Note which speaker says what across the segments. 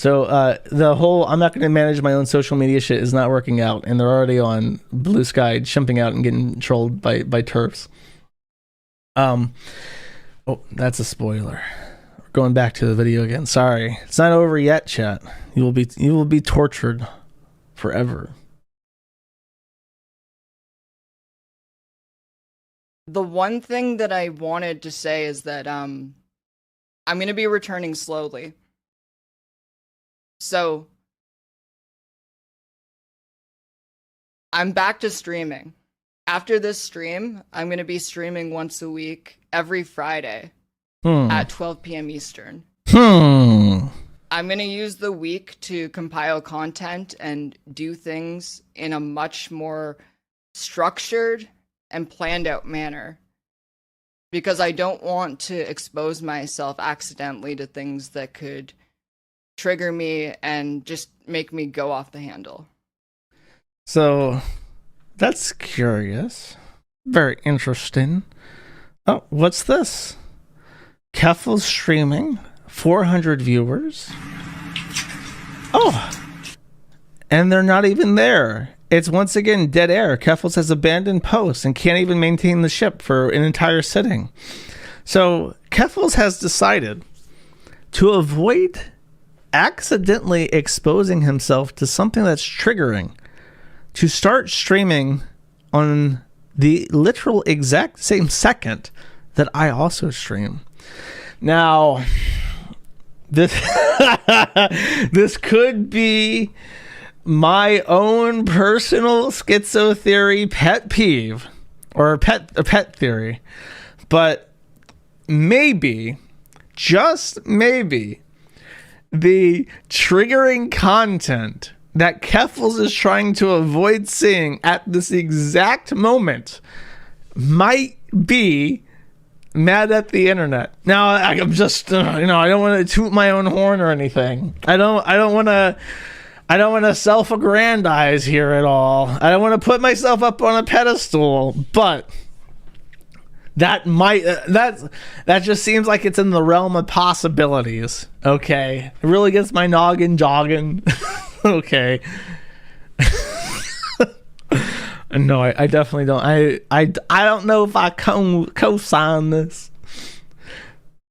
Speaker 1: So the whole I'm not going to manage my own social media shit is not working out, and they're already on Blue Sky chimping out and getting trolled by turfs. Oh, that's a spoiler. We're going back to the video again. Sorry, it's not over yet, chat. You will be tortured forever.
Speaker 2: The one thing that I wanted to say is that I'm going to be returning slowly. So I'm back to streaming. After this stream, I'm going to be streaming once a week, every Friday at 12 p.m. Eastern. I'm going to use the week to compile content and do things in a much more structured and planned out manner, because I don't want to expose myself accidentally to things that could trigger me and just make me go off the handle.
Speaker 1: So that's curious. Very interesting. Oh, what's this? Keffals streaming, 400 viewers. Oh, and they're not even there. It's once again dead air. Keffals has abandoned posts and can't even maintain the ship for an entire sitting. So Keffals has decided to avoid accidentally exposing himself to something that's triggering to start streaming on the literal exact same second that I also stream. Now, this could be my own personal schizo theory pet peeve, or a pet theory, but maybe, just maybe, the triggering content that Keffals is trying to avoid seeing at this exact moment might be mad at the internet. Now, I'm just, I don't want to toot my own horn or anything. I don't want to self-aggrandize here at all. I don't want to put myself up on a pedestal, but that might that just seems like it's in the realm of possibilities. Okay, it really gets my noggin jogging. Okay. No, I definitely don't. I don't know if I co-sign this.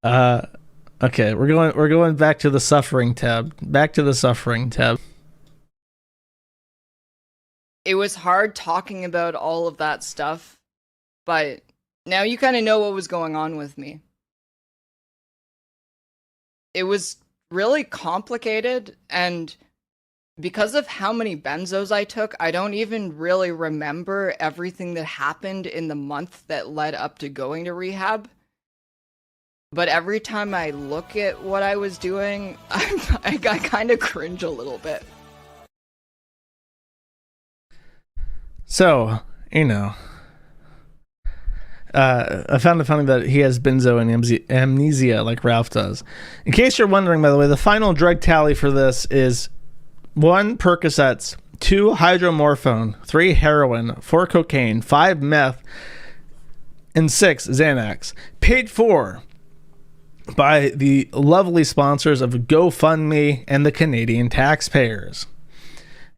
Speaker 1: Okay, we're going back to the suffering tab. Back to the suffering tab.
Speaker 2: It was hard talking about all of that stuff, but now you kind of know what was going on with me. It was really complicated, and because of how many benzos I took, I don't even really remember everything that happened in the month that led up to going to rehab. But every time I look at what I was doing, I kind of cringe a little bit.
Speaker 1: So, I found it funny that he has benzo and amnesia like Ralph does. In case you're wondering, by the way, the final drug tally for this is 1 Percocets, 2 hydromorphone, 3 heroin, 4 cocaine, 5 meth, and 6 Xanax. Paid for by the lovely sponsors of GoFundMe and the Canadian taxpayers.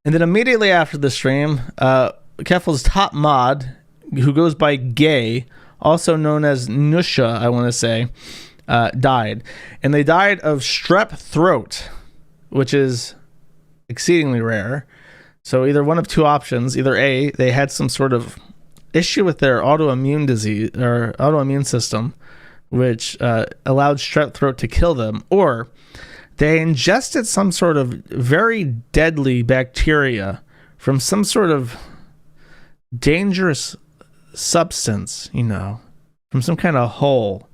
Speaker 1: And then immediately after the stream, Keffals' top mod, who goes by Gay, also known as Nusha, I want to say, died. And they died of strep throat, which is exceedingly rare. So either one of two options. Either A, they had some sort of issue with their autoimmune disease or autoimmune system, which allowed strep throat to kill them, or they ingested some sort of very deadly bacteria from some sort of dangerous substance, from some kind of hole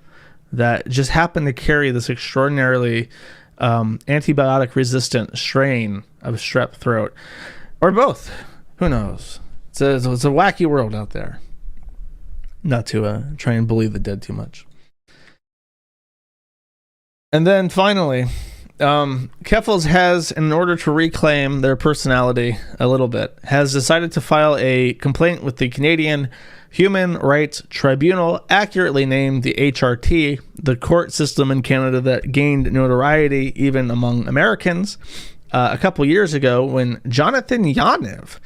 Speaker 1: that just happened to carry this extraordinarily antibiotic resistant strain of strep throat, or both. Who knows? It's a wacky world out there. Not to try and bully the dead too much. And then finally, Keffals has, in order to reclaim their personality a little bit, has decided to file a complaint with the Canadian Human Rights Tribunal, accurately named the HRT, the court system in Canada that gained notoriety even among Americans a couple years ago when Jonathan Yaniv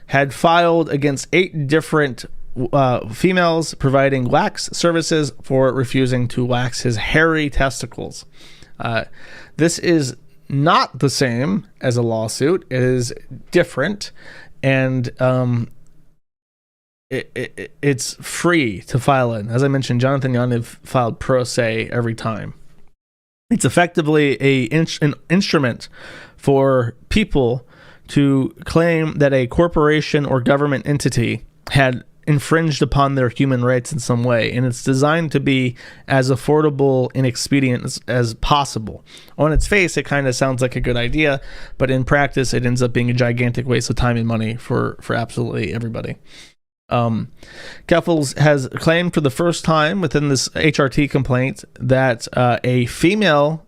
Speaker 1: had filed against 8 different females providing wax services for refusing to wax his hairy testicles. This is not the same as a lawsuit. It is different, and it's free to file it. As I mentioned, Jonathan Yaniv filed pro se every time. It's effectively an instrument for people to claim that a corporation or government entity had infringed upon their human rights in some way, and it's designed to be as affordable and expedient as possible. On its face, it kind of sounds like a good idea, but in practice, it ends up being a gigantic waste of time and money for absolutely everybody. Keffals has claimed for the first time within this HRT complaint that a female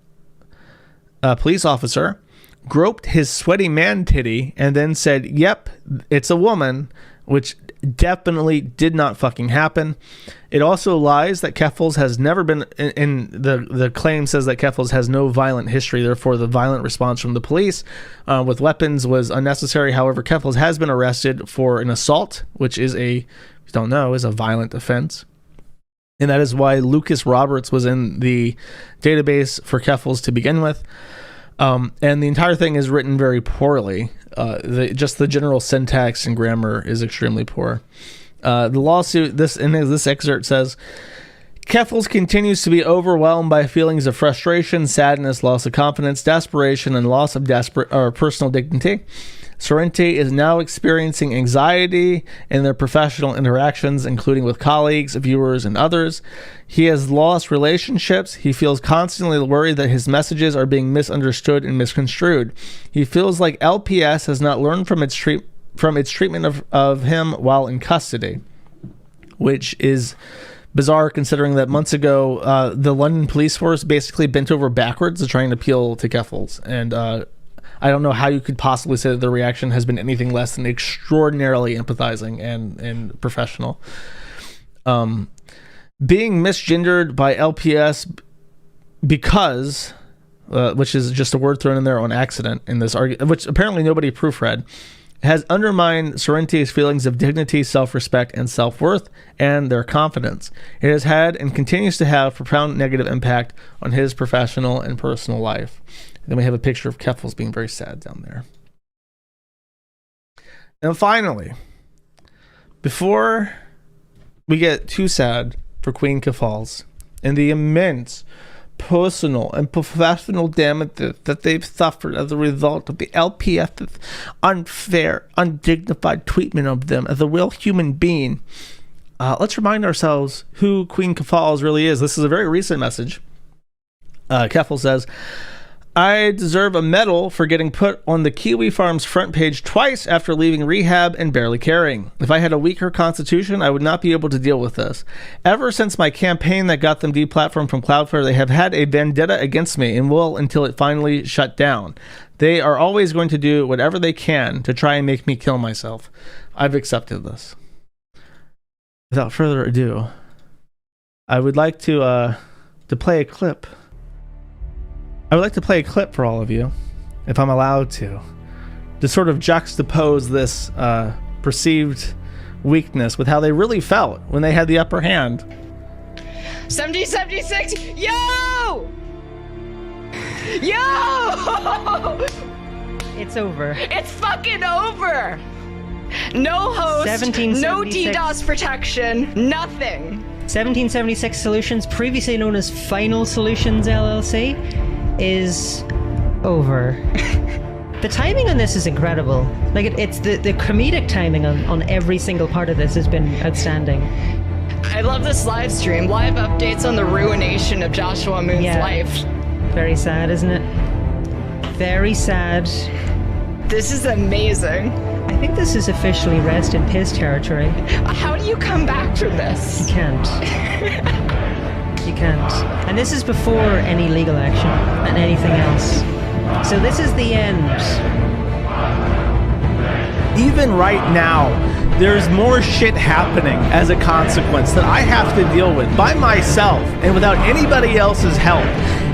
Speaker 1: police officer groped his sweaty man titty and then said, "Yep, it's a woman," which definitely did not fucking happen. It also lies that Keffals has never been, in the claim says that Keffals has no violent history, therefore the violent response from the police with weapons was unnecessary. However, Keffals has been arrested for an assault, which is if you don't know, is a violent offense. And that is why Lucas Roberts was in the database for Keffals to begin with. And the entire thing is written very poorly. Just the general syntax and grammar is extremely poor. The lawsuit, this excerpt says, Keffals continues to be overwhelmed by feelings of frustration, sadness, loss of confidence, desperation, and loss of personal dignity. Sorrenti is now experiencing anxiety in their professional interactions, including with colleagues, viewers, and others. He has lost relationships. He feels constantly worried that his messages are being misunderstood and misconstrued. He feels like LPS has not learned from its treatment of him while in custody, which is bizarre considering that months ago, the London police force basically bent over backwards to try and appeal to Keffals. And I don't know how you could possibly say that the reaction has been anything less than extraordinarily empathizing and professional. Being misgendered by LPS because, which is just a word thrown in there on accident in this argument, which apparently nobody proofread, has undermined Sorrenti's feelings of dignity, self-respect, and self-worth, and their confidence. It has had and continues to have profound negative impact on his professional and personal life. Then we have a picture of Keffals being very sad down there. And finally, before we get too sad for Queen Keffals and the immense personal and professional damage that they've suffered as a result of the LPS's unfair, undignified treatment of them as a real human being, let's remind ourselves who Queen Keffals really is. This is a very recent message. Keffals says, I deserve a medal for getting put on the Kiwi Farms front page twice after leaving rehab and barely caring. If I had a weaker constitution, I would not be able to deal with this. Ever since my campaign that got them deplatformed from Cloudflare, they have had a vendetta against me and will until it finally shut down. They are always going to do whatever they can to try and make me kill myself. I've accepted this. Without further ado, I would like to play a clip. I would like to play a clip for all of you, if I'm allowed to sort of juxtapose this perceived weakness with how they really felt when they had the upper hand.
Speaker 2: 1776, yo! Yo!
Speaker 3: It's over.
Speaker 2: It's fucking over! No host, no DDoS protection, nothing.
Speaker 3: 1776 Solutions, previously known as Final Solutions LLC, is over. The timing on this is incredible. Like it's the comedic timing on every single part of this has been outstanding.
Speaker 2: I love this live stream. Live updates on the ruination of Joshua Moon's life.
Speaker 3: Very sad, isn't it? Very sad.
Speaker 2: This is amazing.
Speaker 3: I think this is officially rest in piss territory.
Speaker 2: How do you come back from this?
Speaker 3: You can't. You can't. And this is before any legal action and anything else. So this is the end.
Speaker 1: Even right now, there's more shit happening as a consequence that I have to deal with by myself and without anybody else's help.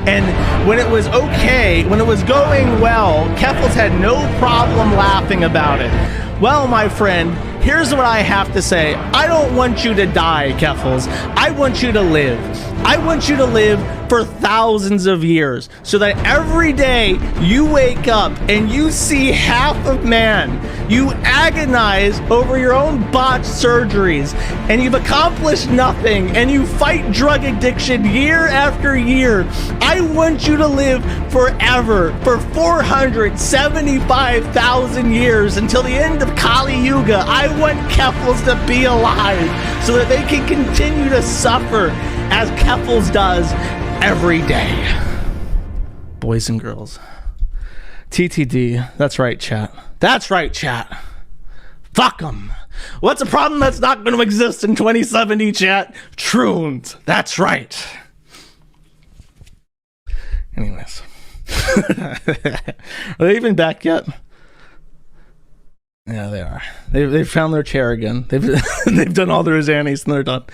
Speaker 1: And when it was okay, when it was going well, Keffals had no problem laughing about it. Well, my friend, here's what I have to say. I don't want you to die, Keffals. I want you to live. I want you to live for thousands of years so that every day you wake up and you see half of man. You agonize over your own botched surgeries and you've accomplished nothing and you fight drug addiction year after year. I want you to live forever for 475,000 years until the end of Kali Yuga. I want Keffals to be alive so that they can continue to suffer as Keffals does every day. Boys and girls. TTD. That's right, chat. That's right, chat. Fuck them. What's a problem that's not going to exist in 2070, chat? Troons. That's right. Anyways. Are they even back yet? Yeah, they are. They've found their chair again. They've done all their Xannies and they're done.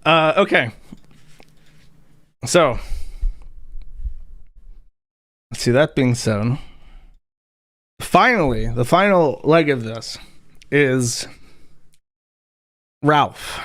Speaker 1: Okay. So, let's see, that being said, finally, the final leg of this is Ralph.